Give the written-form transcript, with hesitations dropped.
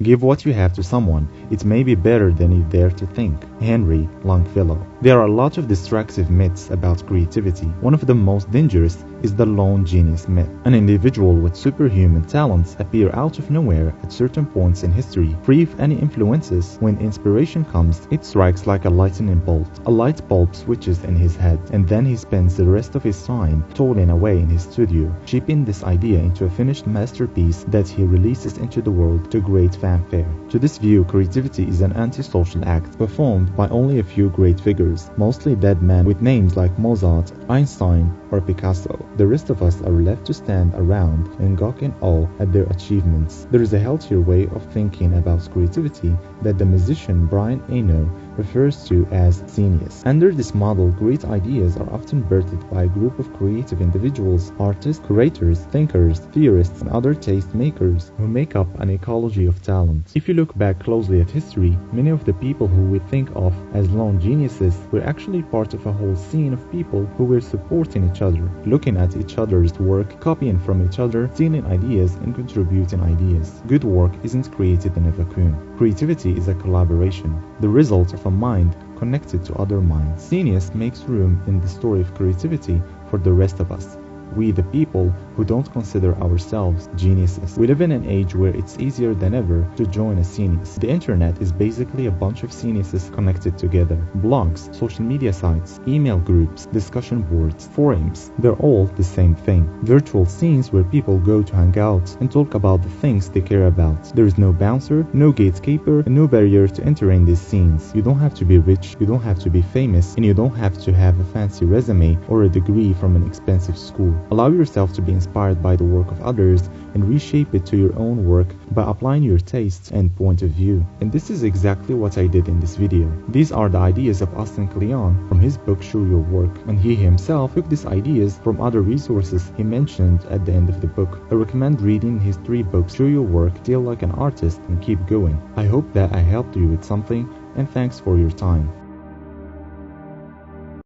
Give what you have to someone, it may be better than you dare to think. Henry Longfellow. There are a lot of destructive myths about creativity. One of the most dangerous is the lone genius myth. An individual with superhuman talents appear out of nowhere at certain points in history, free of any influences. When inspiration comes, it strikes like a lightning bolt. A light bulb switches in his head, and then he spends the rest of his time toiling away in his studio, shaping this idea into a finished masterpiece that he releases into the world to great fanfare. To this view, creativity is an antisocial act performed by only a few great figures, mostly dead men with names like Mozart, Einstein, or Picasso. The rest of us are left to stand around and gawk in awe at their achievements. There is a healthier way of thinking about creativity that the musician Brian Eno refers to as genius. Under this model, great ideas are often birthed by a group of creative individuals, artists, curators, thinkers, theorists, and other taste makers who make up an ecology of talent. If you look back closely at history, many of the people who we think of as lone geniuses were actually part of a whole scene of people who were supporting each other, looking at each other's work, copying from each other, stealing ideas, and contributing ideas. Good work isn't created in a vacuum. Creativity is a collaboration, the result of a mind connected to other minds. Genius makes room in the story of creativity for the rest of us. We, the people who don't consider ourselves geniuses. We live in an age where it's easier than ever to join a genius. The internet is basically a bunch of geniuses connected together. Blogs, social media sites, email groups, discussion boards, forums, they're all the same thing. Virtual scenes where people go to hang out and talk about the things they care about. There is no bouncer, no gatekeeper, and no barrier to entering these scenes. You don't have to be rich, you don't have to be famous, and you don't have to have a fancy resume or a degree from an expensive school. Allow yourself to be inspired by the work of others and reshape it to your own work by applying your tastes and point of view. And this is exactly what I did in this video. These are the ideas of Austin Kleon from his book Show Your Work, and he himself took these ideas from other resources he mentioned at the end of the book. I recommend reading his 3 books, Show Your Work, Feel Like an Artist, and Keep Going. I hope that I helped you with something, and thanks for your time.